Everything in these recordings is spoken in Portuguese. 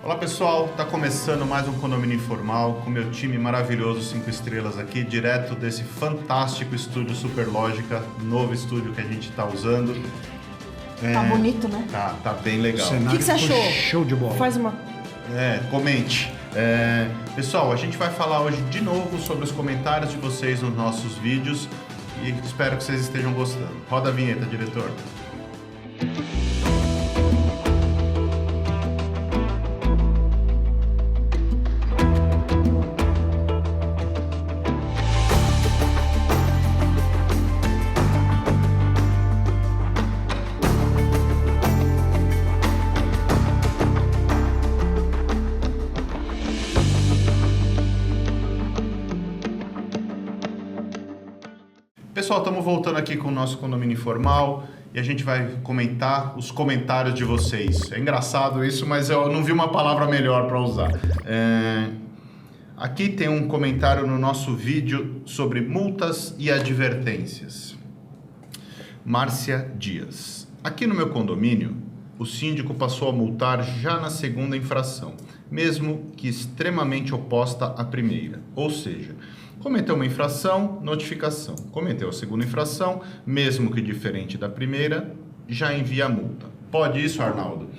Olá pessoal, está começando mais um Condomínio Informal com meu time maravilhoso 5 estrelas aqui, direto desse fantástico estúdio Superlógica, novo estúdio que a gente está usando. Tá bonito, né? Tá bem legal. O que você achou? Show de bola. Faz uma... Comente. Pessoal, a gente vai falar hoje de novo sobre os comentários de vocês nos nossos vídeos e espero que vocês estejam gostando. Roda a vinheta, diretor. Pessoal, estamos voltando aqui com o nosso Condomínio Informal e a gente vai comentar os comentários de vocês. É engraçado isso, mas eu não vi uma palavra melhor para usar. Aqui tem um comentário no nosso vídeo sobre multas e advertências. Márcia Dias. Aqui no meu condomínio, o síndico passou a multar já na segunda infração, mesmo que extremamente oposta à primeira. Ou seja, cometeu uma infração, notificação. Cometeu a segunda infração, mesmo que diferente da primeira, já envia a multa. Pode isso, Arnaldo?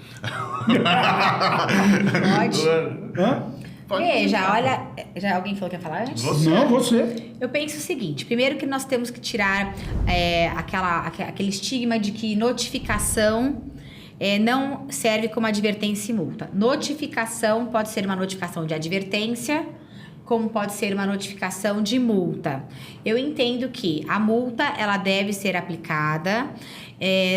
Pode. Já alguém falou que ia falar antes? Você. Eu penso o seguinte, primeiro que nós temos que tirar aquele estigma de que notificação não serve como advertência e multa. Notificação pode ser uma notificação de advertência, como pode ser uma notificação de multa. Eu entendo que a multa ela deve ser aplicada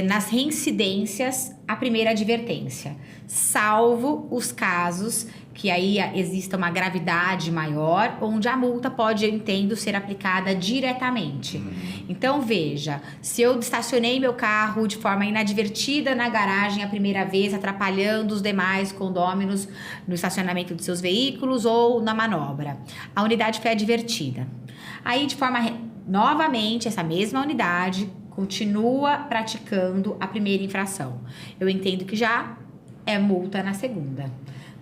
nas reincidências à primeira advertência, salvo os casos que aí exista uma gravidade maior, onde a multa pode, eu entendo, ser aplicada diretamente. Então, veja, se eu estacionei meu carro de forma inadvertida na garagem a primeira vez, atrapalhando os demais condôminos no estacionamento de seus veículos ou na manobra, a unidade foi advertida. Aí, novamente, essa mesma unidade continua praticando a primeira infração. Eu entendo que já é multa na segunda.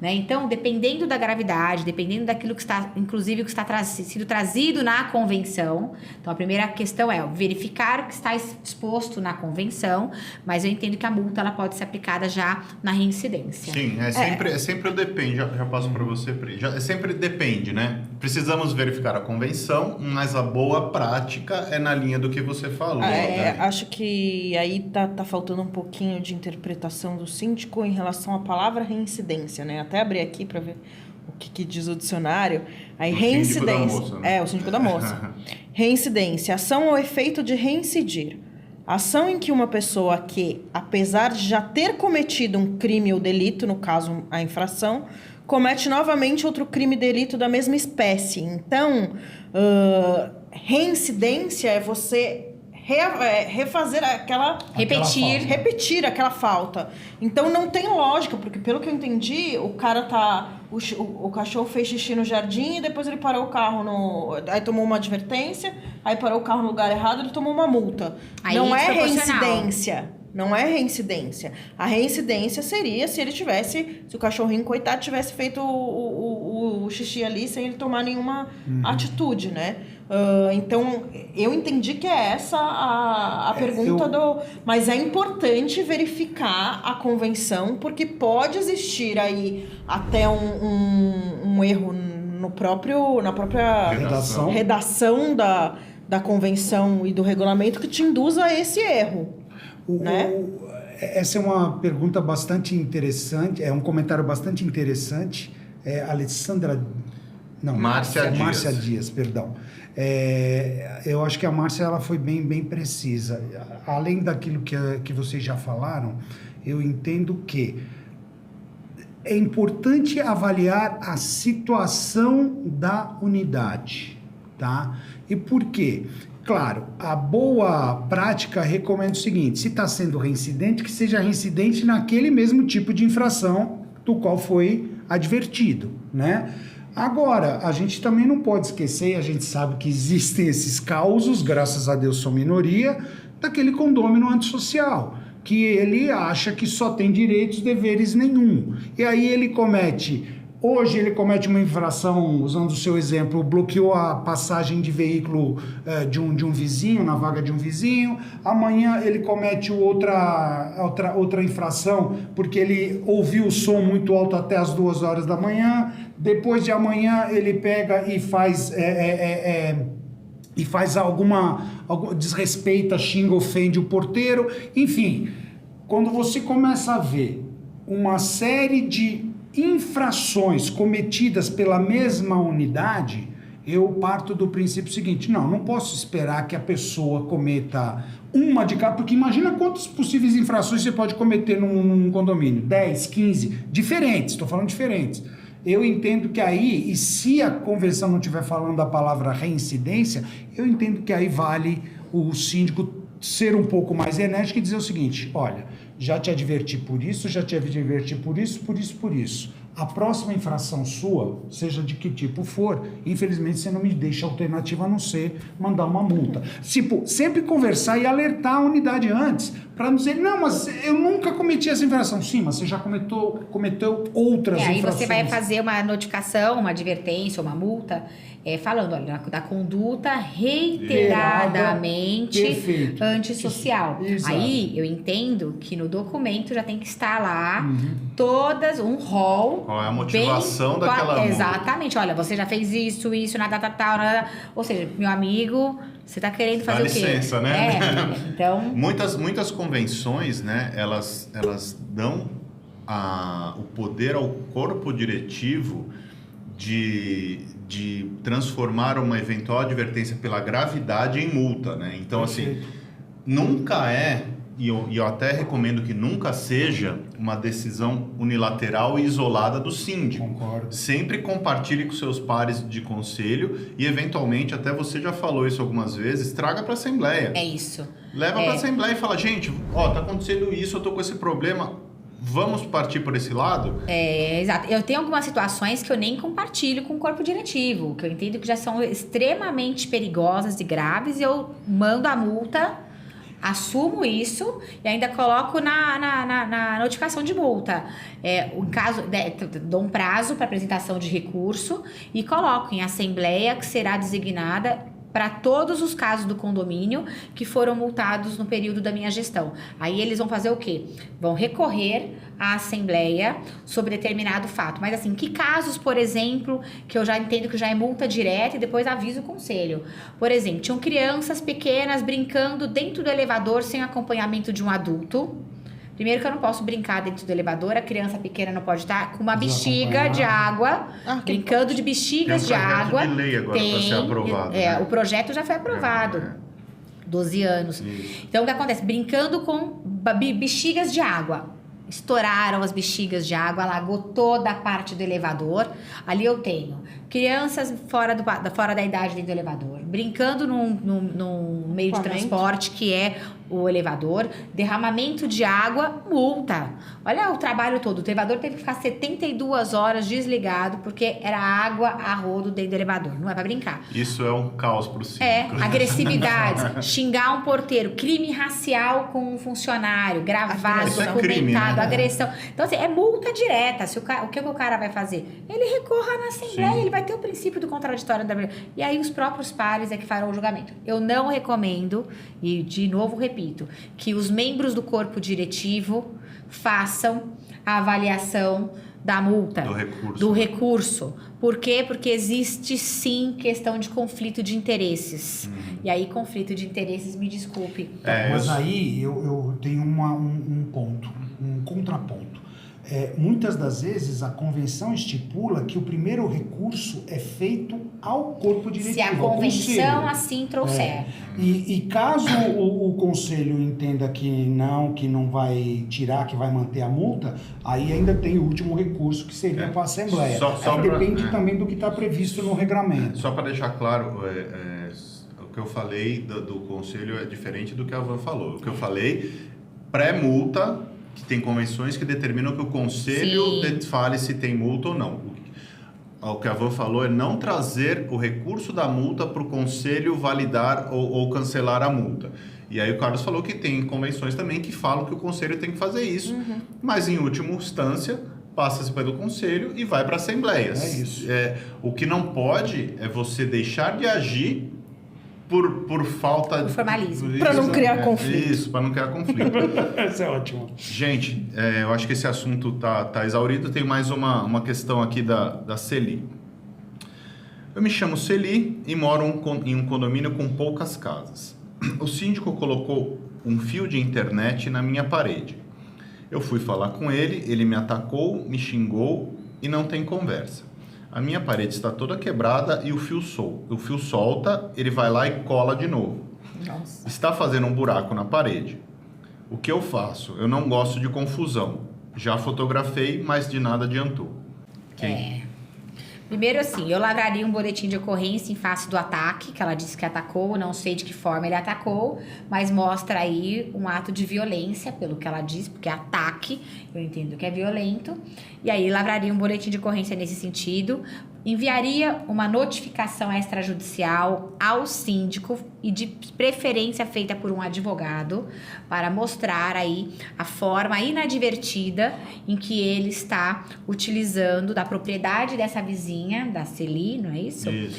Né? Então, dependendo da gravidade, dependendo daquilo que está, inclusive, que está sido trazido na convenção. Então, a primeira questão é verificar o que está exposto na convenção, mas eu entendo que a multa ela pode ser aplicada já na reincidência. Sim, sempre o depende. Já passo para você, Pri. Sempre depende, né? Precisamos verificar a convenção, mas a boa prática é na linha do que você falou. Acho que aí tá faltando um pouquinho de interpretação do síndico em relação à palavra reincidência, né? Até abrir aqui para ver o que diz o dicionário. Aí, reincidência. O síndico da moça, né? O síndico da moça. Reincidência, ação ou efeito de reincidir. Ação em que uma pessoa que, apesar de já ter cometido um crime ou delito, no caso a infração, comete novamente outro crime e delito da mesma espécie. Então, reincidência é você refazer repetir aquela falta. Então não tem lógica, porque pelo que eu entendi, o cara o cachorro fez xixi no jardim e depois ele parou o carro aí tomou uma advertência, aí parou o carro no lugar errado, ele tomou uma multa. Aí não é reincidência. Não é reincidência. A reincidência seria se o cachorrinho, coitado, tivesse feito o xixi ali sem ele tomar nenhuma atitude, né? Então, eu entendi que é essa a pergunta Mas é importante verificar a convenção, porque pode existir aí até um erro na própria redação da convenção e do regulamento que te induza a esse erro. Essa é uma pergunta bastante interessante, é um comentário bastante interessante. Márcia Dias, perdão. Eu acho que a Márcia ela foi bem precisa. Além daquilo que vocês já falaram, eu entendo que é importante avaliar a situação da unidade, tá? E por quê? Claro, a boa prática recomenda o seguinte: se está sendo reincidente, que seja reincidente naquele mesmo tipo de infração do qual foi advertido, né? Agora, a gente também não pode esquecer, a gente sabe que existem esses causos, graças a Deus são minoria, daquele condômino antissocial, que ele acha que só tem direitos, deveres nenhum. E aí hoje ele comete uma infração, usando o seu exemplo, bloqueou a passagem de veículo de um vizinho, na vaga de um vizinho. Amanhã ele comete outra infração porque ele ouviu o som muito alto até as 2 horas da manhã. Depois de amanhã ele pega e faz desrespeita, xinga, ofende o porteiro. Enfim, quando você começa a ver uma série de infrações cometidas pela mesma unidade, eu parto do princípio seguinte: não posso esperar que a pessoa cometa uma de cada, porque imagina quantas possíveis infrações você pode cometer num condomínio, 10, 15, diferentes, estou falando diferentes. Eu entendo que aí, e se a convenção não estiver falando a palavra reincidência, eu entendo que aí vale o síndico ser um pouco mais enérgico e dizer o seguinte: olha, já te adverti por isso, já te adverti por isso, por isso, por isso. A próxima infração sua, seja de que tipo for, infelizmente você não me deixa alternativa a não ser mandar uma multa. Tipo, sempre conversar e alertar a unidade antes, para não dizer, não, mas eu nunca cometi essa infração. Sim, mas você já cometeu outras infrações. Aí você vai fazer uma notificação, uma advertência, uma multa, falando, olha, da conduta reiteradamente antissocial. Exato. Aí eu entendo que no documento já tem que estar lá todas, um rol. Qual é a motivação daquela multa? Exatamente, olha, você já fez isso, na data tal, ou seja, meu amigo, você tá querendo fazer o quê? Dá licença, né? Então... Muitas convenções, né, elas dão o poder ao corpo diretivo de transformar uma eventual advertência pela gravidade em multa, né? Então, assim, nunca e eu até recomendo que nunca seja uma decisão unilateral e isolada do síndico. Concordo. Sempre compartilhe com seus pares de conselho e, eventualmente, até você já falou isso algumas vezes, traga para a Assembleia. É isso. Leva para a Assembleia e fala, gente, tá acontecendo isso, eu tô com esse problema, vamos partir por esse lado? Exato. Eu tenho algumas situações que eu nem compartilho com o corpo diretivo, que eu entendo que já são extremamente perigosas e graves, e eu mando a multa, assumo isso e ainda coloco na notificação de multa. O caso, dou um prazo para apresentação de recurso e coloco em assembleia que será designada para todos os casos do condomínio que foram multados no período da minha gestão. Aí eles vão fazer o quê? Vão recorrer à Assembleia sobre determinado fato. Mas assim, que casos, por exemplo, que eu já entendo que já é multa direta e depois aviso o conselho? Por exemplo, tinham crianças pequenas brincando dentro do elevador sem acompanhamento de um adulto. Primeiro que eu não posso brincar dentro do elevador, a criança pequena não pode estar com uma bexiga de água, brincando de bexigas de água. Tem um projeto de lei agora para ser aprovado. O projeto já foi aprovado. 12 anos. Isso. Então, o que acontece? Brincando com bexigas de água. Estouraram as bexigas de água, alagou toda a parte do elevador. Ali eu tenho crianças fora da idade dentro do elevador, brincando num meio de transporte que é o elevador, derramamento de água, multa. Olha o trabalho todo. O elevador teve que ficar 72 horas desligado porque era água a rodo dentro do elevador. Não é pra brincar. Isso é um caos pro síndico. Agressividade, xingar um porteiro, crime racial com um funcionário, gravado, documentado, crime, né? agressão. Então, assim, é multa direta. O que o cara vai fazer? Ele recorra na Assembleia, ele vai ter o princípio do contraditório da... E aí os próprios pares é que farão o julgamento. Eu não recomendo, e de novo repito, que os membros do corpo diretivo façam a avaliação da multa, do recurso. Por quê? Porque existe sim questão de conflito de interesses. E aí, conflito de interesses, me desculpe. Mas aí eu tenho um ponto, um contraponto. Muitas das vezes a convenção estipula que o primeiro recurso é feito ao corpo diretivo. Se a convenção assim trouxer. E caso o conselho entenda que não vai tirar, que vai manter a multa, aí ainda tem o último recurso que seria para a Assembleia. Depende também do que está previsto no regramento. Só para deixar claro, o que eu falei do conselho é diferente do que a Van falou. O que eu falei, pré-multa, que tem convenções que determinam que o conselho fale se tem multa ou não. O que a Van falou é não trazer o recurso da multa para o conselho validar ou cancelar a multa. E aí o Carlos falou que tem convenções também que falam que o conselho tem que fazer isso, mas em última instância passa-se pelo conselho e vai para assembleias. É isso. O que não pode é você deixar de agir por falta Por formalismo. Pra não criar conflito. Isso, para não criar conflito. Isso é ótimo. Gente, eu acho que esse assunto tá exaurido. Tem mais uma questão aqui da Celi. Eu me chamo Celi e moro em um condomínio com poucas casas. O síndico colocou um fio de internet na minha parede. Eu fui falar com ele, ele me atacou, me xingou e não tem conversa. A minha parede está toda quebrada e o fio solta, ele vai lá e cola de novo. Nossa. Está fazendo um buraco na parede. O que eu faço? Eu não gosto de confusão. Já fotografei, mas de nada adiantou. Primeiro, assim, eu lavraria um boletim de ocorrência em face do ataque, que ela disse que atacou, não sei de que forma ele atacou, mas mostra aí um ato de violência, pelo que ela disse, porque é ataque, eu entendo que é violento. E aí, lavraria um boletim de ocorrência nesse sentido, enviaria uma notificação extrajudicial ao síndico e de preferência feita por um advogado para mostrar aí a forma inadvertida em que ele está utilizando da propriedade dessa vizinha, da Celi, não é isso? Isso.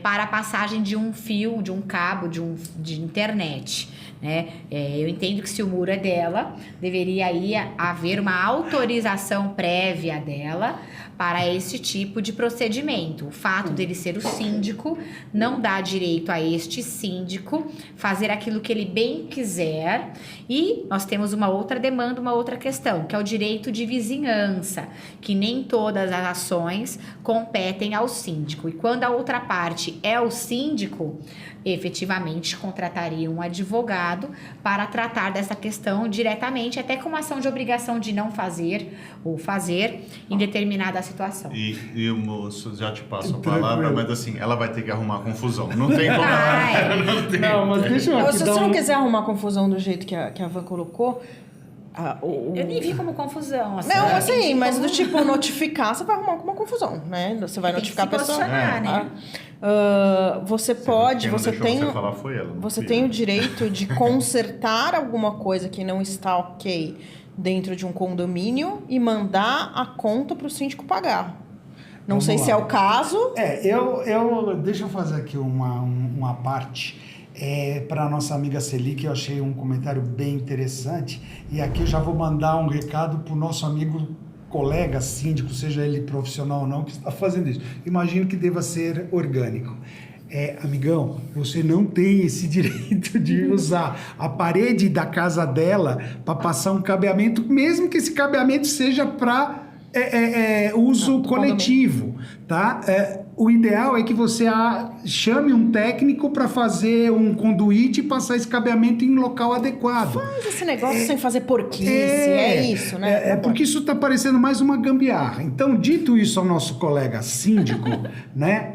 Para a passagem de um fio, de um cabo, de internet. Né? Eu entendo que se o muro é dela, deveria aí haver uma autorização prévia dela para esse tipo de procedimento. O fato dele ser o síndico não dá direito a este síndico fazer aquilo que ele bem quiser. E nós temos uma outra demanda, uma outra questão, que é o direito de vizinhança, que nem todas as ações competem ao síndico. E quando a outra parte é o síndico, efetivamente contrataria um advogado para tratar dessa questão diretamente, até com uma ação de obrigação de não fazer ou fazer em determinada situação. E o moço já te passo a Tranquilo. palavra, mas assim, ela vai ter que arrumar confusão. Não tem como. Vai. Não, mas deixa eu aqui Se dar você não um... quiser arrumar confusão do jeito que a Van colocou... Eu nem vi como confusão. Assim, Não, eu assim, entendi mas como- do tipo notificar, você vai arrumar alguma confusão, né? Você vai Tem que notificar a se pessoa. posicionar, né? Você pode, Quem não você deixou tem, você falar foi ela. não você fui tem eu. o direito de consertar alguma coisa que não está ok dentro de um condomínio e mandar a conta para o síndico pagar. Não Vamos sei lá. se é o caso. Deixa eu fazer aqui uma parte para a nossa amiga Celi, que eu achei um comentário bem interessante. E aqui eu já vou mandar um recado para o nosso amigo colega síndico, seja ele profissional ou não, que está fazendo isso. Imagino que deva ser orgânico. Amigão, você não tem esse direito de usar a parede da casa dela para passar um cabeamento, mesmo que esse cabeamento seja para uso coletivo, tá? O ideal é que você chame um técnico para fazer um conduíte e passar esse cabeamento em local adequado. Faz esse negócio sem fazer porquice, é isso, né? Porque isso está parecendo mais uma gambiarra. Então, dito isso ao nosso colega síndico, né?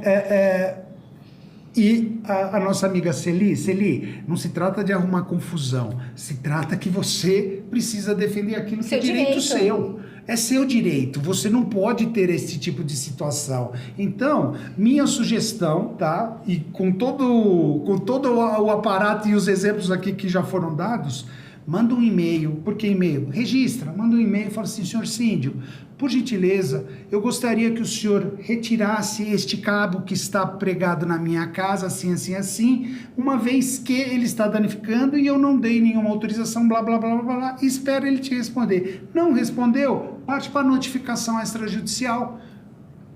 E a nossa amiga Celi, não se trata de arrumar confusão, se trata que você precisa defender aquilo que Seu é direito direito. seu. É seu direito, você não pode ter esse tipo de situação. Então, minha sugestão, tá? E com todo o aparato e os exemplos aqui que já foram dados, manda um e-mail. Por que e-mail? Registra, manda um e-mail e fala assim: senhor síndico, por gentileza, eu gostaria que o senhor retirasse este cabo que está pregado na minha casa, assim, assim, assim, uma vez que ele está danificando e eu não dei nenhuma autorização, blá, blá, blá, blá, blá, e espero ele te responder. Não respondeu? Parte para notificação extrajudicial.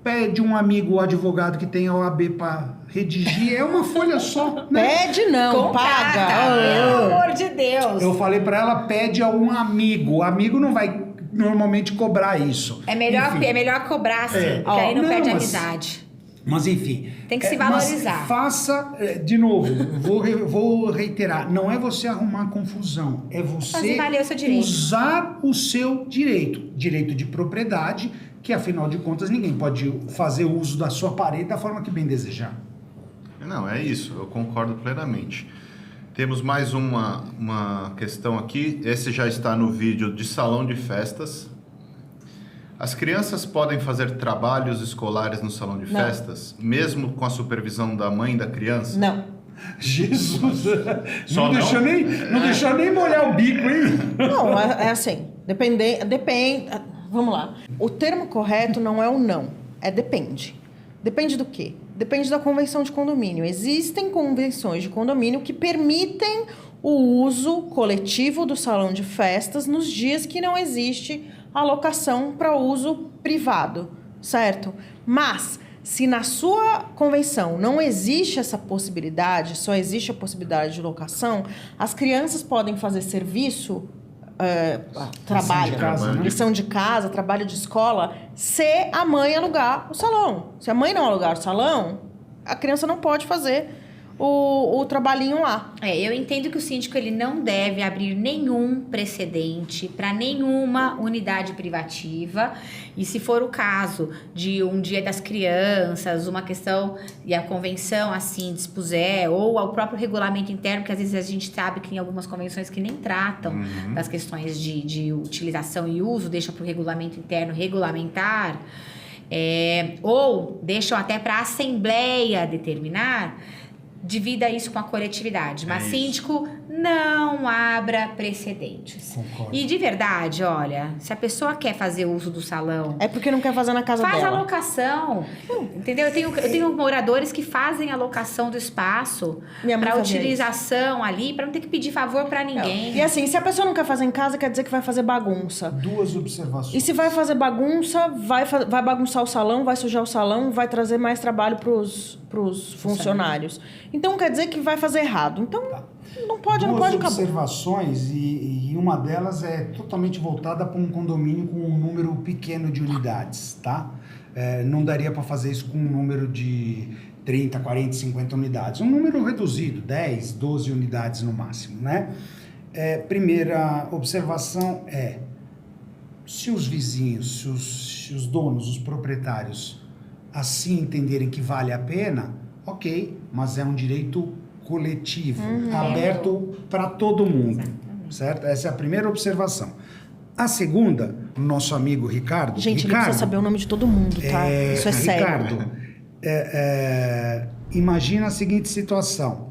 Pede um amigo advogado que tenha OAB para redigir, é uma folha só, né? Pede não, Contrata, paga. pelo amor de Deus. Eu falei para ela, pede a um amigo. O amigo não vai normalmente cobrar isso. É melhor, Enfim. é melhor cobrar assim, É. porque aí não, Não, perde a mas- amizade. Mas enfim. Tem que se mas valorizar. faça, de novo, vou reiterar, não é você arrumar confusão, é você Fazer valer o seu direito. usar o seu direito de propriedade, que afinal de contas ninguém pode fazer uso da sua parede da forma que bem desejar. Não, é isso, eu concordo plenamente. Temos mais uma questão aqui, esse já está no vídeo de salão de festas. As crianças podem fazer trabalhos escolares no salão de Não. festas, mesmo com a supervisão da mãe da criança? Não. Jesus! Só Não não? deixou nem molhar o bico, hein? Não, é assim. Depende. Vamos lá. O termo correto não é o não, é depende. Depende do quê? Depende da convenção de condomínio. Existem convenções de condomínio que permitem o uso coletivo do salão de festas nos dias que não existe alocação para uso privado, certo? Mas, se na sua convenção não existe essa possibilidade, só existe a possibilidade de locação, as crianças podem fazer serviço, trabalho, de casa, né? lição de casa, trabalho de escola, se a mãe alugar o salão. Se a mãe não alugar o salão, a criança não pode fazer o trabalhinho lá. Eu entendo que o síndico ele não deve abrir nenhum precedente para nenhuma unidade privativa. E se for o caso de um dia das crianças, uma questão e a convenção assim dispuser, ou ao próprio regulamento interno, que às vezes a gente sabe que em algumas convenções que nem tratam das questões de utilização e uso, deixa para o regulamento interno regulamentar, ou deixam até para a Assembleia determinar. Divida isso com a coletividade. Mas síndico, não abra precedentes. Concordo. E de verdade, olha, se a pessoa quer fazer uso do salão, É porque não quer fazer na casa faz dela. alocação. Entendeu? Eu tenho moradores que fazem alocação do espaço Minha mãe para fazia utilização ali, para não ter que pedir favor para ninguém. E assim, se a pessoa não quer fazer em casa, quer dizer que vai fazer bagunça. Duas observações. E se vai fazer bagunça, vai bagunçar o salão, vai sujar o salão, vai trazer mais trabalho pros funcionários. Então quer dizer que vai fazer errado. Então não pode Duas acabar. observações e uma delas é totalmente voltada para um condomínio com um número pequeno de unidades, tá? Não daria para fazer isso com um número de 30, 40, 50 unidades. Um número reduzido, 10, 12 unidades no máximo, né? Primeira observação se os vizinhos, se os donos, os proprietários assim entenderem que vale a pena, ok, mas é um direito coletivo, aberto para todo mundo, certo? Essa é a primeira observação. A segunda, nosso amigo Ricardo... Gente, ele precisa saber o nome de todo mundo, tá? Isso é sério. Ricardo, imagina a seguinte situação.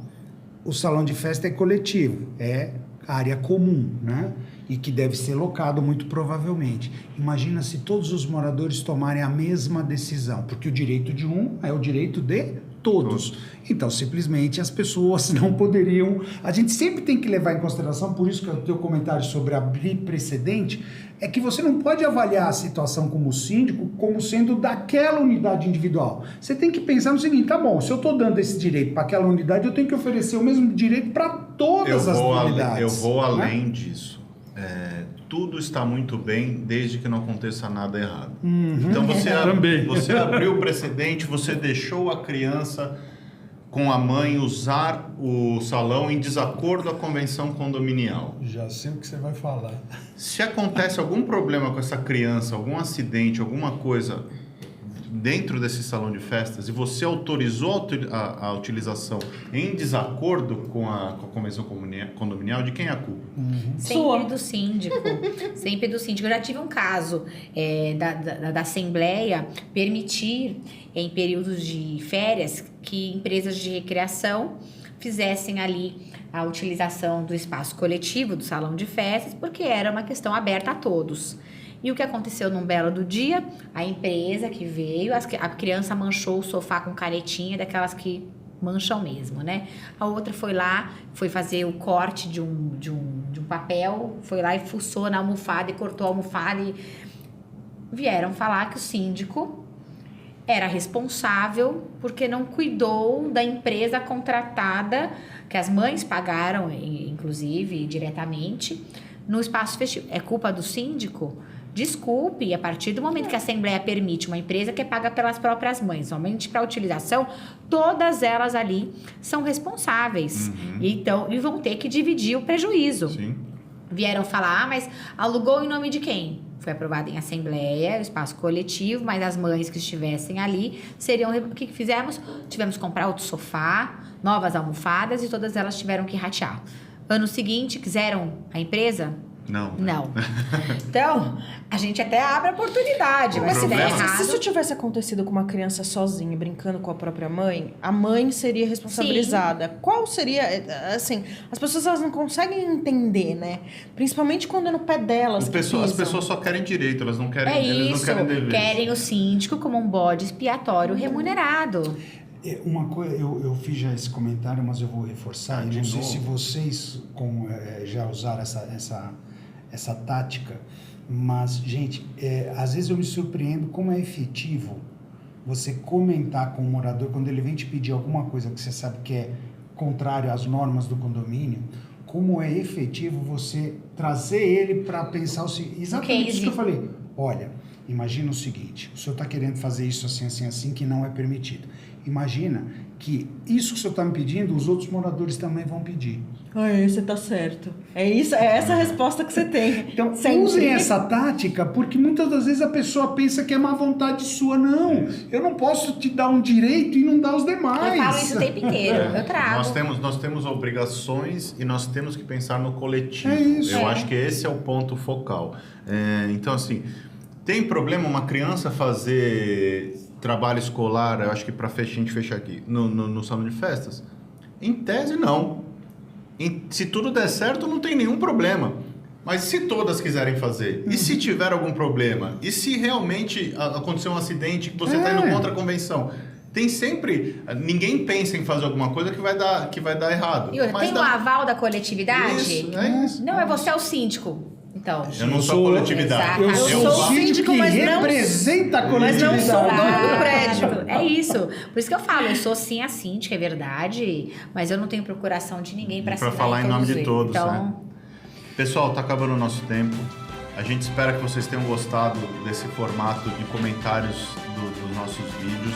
O salão de festa é coletivo, é área comum, né? E que deve ser locado muito provavelmente. Imagina se todos os moradores tomarem a mesma decisão, porque o direito de um é o direito de todos. Então, simplesmente, as pessoas não poderiam... A gente sempre tem que levar em consideração, por isso que o teu comentário sobre abrir precedente, é que você não pode avaliar a situação como síndico como sendo daquela unidade individual. Você tem que pensar no seguinte, tá bom, se eu estou dando esse direito para aquela unidade, eu tenho que oferecer o mesmo direito para todas as unidades. Eu vou né? além disso. Tudo está muito bem desde que não aconteça nada errado. Então você abriu o precedente, você deixou a criança com a mãe usar o salão em desacordo à convenção condominial. Já sei o que você vai falar. Se acontece algum problema com essa criança, algum acidente, alguma coisa dentro desse salão de festas e você autorizou a utilização em desacordo com a convenção condominial, de quem é a culpa? Sempre do síndico. Sempre do síndico. Eu já tive um caso da Assembleia permitir, em períodos de férias, que empresas de recreação fizessem ali a utilização do espaço coletivo, do salão de festas, porque era uma questão aberta a todos. E o que aconteceu num belo do dia? A empresa que veio, a criança manchou o sofá com canetinha, daquelas que mancham mesmo, né? A outra foi lá, foi fazer o corte de um papel, foi lá e fuçou na almofada e cortou a almofada e vieram falar que o síndico era responsável porque não cuidou da empresa contratada, que as mães pagaram, inclusive, diretamente, no espaço festivo. É culpa do síndico? Desculpe, a partir do momento que a Assembleia permite uma empresa que é paga pelas próprias mães, somente para utilização, todas elas ali são responsáveis. E vão ter que dividir o prejuízo. Sim. Vieram falar, mas alugou em nome de quem? Foi aprovado em Assembleia, espaço coletivo, mas as mães que estivessem ali seriam... O que fizemos? Tivemos que comprar outro sofá, novas almofadas e todas elas tiveram que ratear. Ano seguinte, quiseram a empresa? Não. Não. Então, a gente até abre a oportunidade, mas se der problema- errado... Se isso tivesse acontecido com uma criança sozinha, brincando com a própria mãe, a mãe seria responsabilizada. Qual seria, assim, as pessoas elas não conseguem entender, né? Principalmente quando é no pé delas. As pessoas só querem direito, elas não querem, É eles isso, não querem dever. querem o síndico como um bode expiatório remunerado. Uma coisa, eu fiz já esse comentário, mas eu vou reforçar. De Eu não sei novo. se vocês já usaram essa tática, mas, gente, às vezes eu me surpreendo como é efetivo você comentar com o morador quando ele vem te pedir alguma coisa que você sabe que é contrário às normas do condomínio, como é efetivo você trazer ele para pensar exatamente isso que eu falei. Olha, imagina o seguinte, o senhor está querendo fazer isso assim, assim, assim, que não é permitido. Imagina que isso que o senhor está me pedindo, os outros moradores também vão pedir. Ai, você tá certo. É essa a resposta que você tem. Então, Sempre. usem essa tática, porque muitas das vezes a pessoa pensa que é má vontade sua. Não, eu não posso te dar um direito e não dar os demais. Eu falo isso o tempo inteiro, eu trago. Nós temos obrigações e nós temos que pensar no coletivo. É isso. Eu acho que esse é o ponto focal. Então, assim, tem problema uma criança fazer trabalho escolar, eu acho que para a gente fechar aqui, no salão de festas? Em tese, não. Se tudo der certo, não tem nenhum problema. Mas se todas quiserem fazer? E se tiver algum problema? E se realmente acontecer um acidente que você está indo contra a convenção? Tem sempre... Ninguém pensa em fazer alguma coisa que vai dar errado. E outra, Mas tem o aval da coletividade? Isso, é isso. Não, é você é o síndico. Então, Eu não sou a coletividade. Eu Eu sou sou o síndico síndico, que mas não- representa a mas coletividade. não sou dono do prédio. É isso. Por isso que eu falo, eu sou sim a síndica, é verdade, mas eu não tenho procuração de ninguém para falar em nome de todos, Então, né? Pessoal, tá acabando o nosso tempo. A gente espera que vocês tenham gostado desse formato de comentários dos nossos vídeos.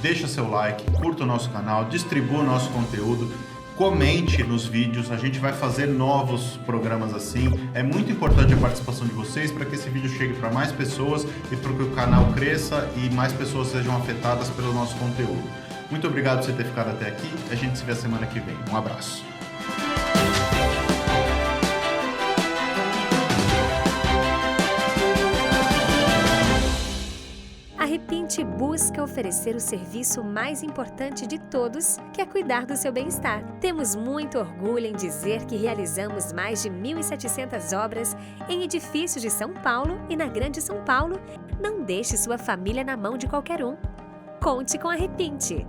Deixa seu like, curta o nosso canal, distribua o nosso conteúdo, comente nos vídeos. A gente vai fazer novos programas assim. É muito importante a participação de vocês para que esse vídeo chegue para mais pessoas e para que o canal cresça e mais pessoas sejam afetadas pelo nosso conteúdo. Muito obrigado por você ter ficado até aqui. A gente se vê a semana que vem. Um abraço. A Repinte busca oferecer o serviço mais importante de todos, que é cuidar do seu bem-estar. Temos muito orgulho em dizer que realizamos mais de 1.700 obras em edifícios de São Paulo e na Grande São Paulo. Não deixe sua família na mão de qualquer um. Conte com a Repinte.